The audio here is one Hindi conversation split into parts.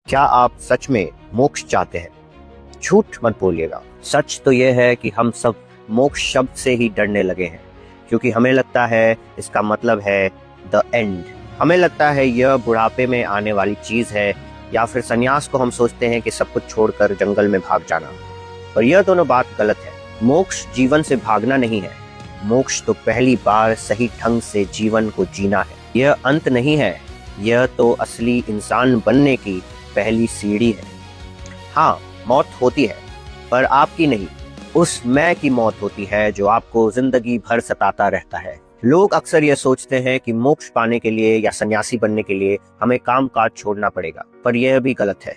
क्या आप सच में मोक्ष चाहते हैं? झूठ मत बोलिएगा। सच तो यह है कि हम सब मोक्ष शब्द से ही डरने लगे हैं, क्योंकि हमें लगता है इसका मतलब है द एंड। हमें लगता है यह बुढ़ापे में आने वाली चीज है, या फिर संन्यास को हम सोचते हैं कि सब कुछ छोड़कर जंगल में भाग जाना। पर यह दोनों बात गलत है। मोक्ष जीवन से भागना नहीं है। मोक्ष तो पहली बार सही ढंग से जीवन को जीना है। यह अंत नहीं है, यह तो असली इंसान बनने की पहली सीढ़ी है। हाँ, मौत होती है, पर आपकी नहीं, उस मैं की मौत होती है जो आपको जिंदगी भर सताता रहता है। लोग अक्सर यह सोचते हैं कि मोक्ष पाने के लिए या सन्यासी बनने के लिए हमें काम काज छोड़ना पड़ेगा, पर यह भी गलत है।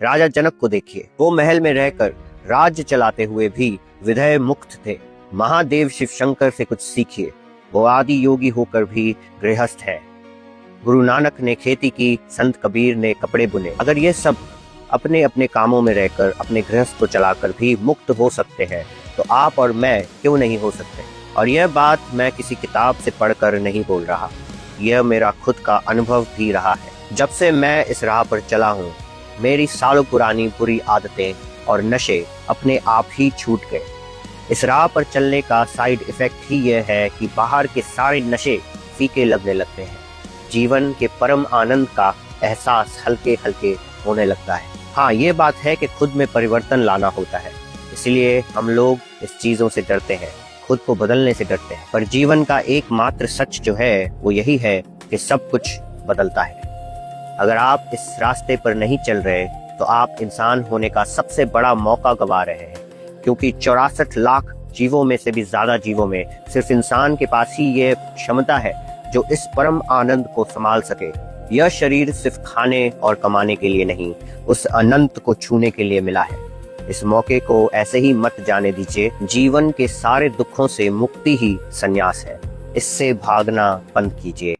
राजा जनक को देखिए, वो महल में रहकर राज्य चलाते हुए भी विधेय मुक्त थे। महादेव शिव शंकर से कुछ सीखिए, वो आदि योगी होकर भी गृहस्थ है। गुरु नानक ने खेती की, संत कबीर ने कपड़े बुने। अगर ये सब अपने अपने कामों में रहकर अपने गृहस्थ को चलाकर भी मुक्त हो सकते हैं, तो आप और मैं क्यों नहीं हो सकते? और यह बात मैं किसी किताब से पढ़कर नहीं बोल रहा, यह मेरा खुद का अनुभव भी रहा है। जब से मैं इस राह पर चला हूँ, मेरी सालों पुरानी बुरी आदतें और नशे अपने आप ही छूट गए। इस राह पर चलने का साइड इफेक्ट ही यह है कि बाहर के सारे नशे फीके लगने लगते हैं। जीवन के परम आनंद का एहसास हल्के हल्के होने लगता है। हाँ, ये बात है कि खुद में परिवर्तन लाना होता है, इसलिए हम लोग इस चीजों से डरते हैं, खुद को बदलने से डरते हैं। पर जीवन का एकमात्र सच जो है वो यही है कि सब कुछ बदलता है। अगर आप इस रास्ते पर नहीं चल रहे, तो आप इंसान होने का सबसे बड़ा मौका गंवा रहे हैं, क्योंकि 64 लाख जीवों में से भी ज्यादा जीवों में सिर्फ इंसान के पास ही ये क्षमता है जो इस परम आनंद को संभाल सके। यह शरीर सिर्फ खाने और कमाने के लिए नहीं, उस अनंत को छूने के लिए मिला है। इस मौके को ऐसे ही मत जाने दीजिए। जीवन के सारे दुखों से मुक्ति ही संन्यास है। इससे भागना बंद कीजिए।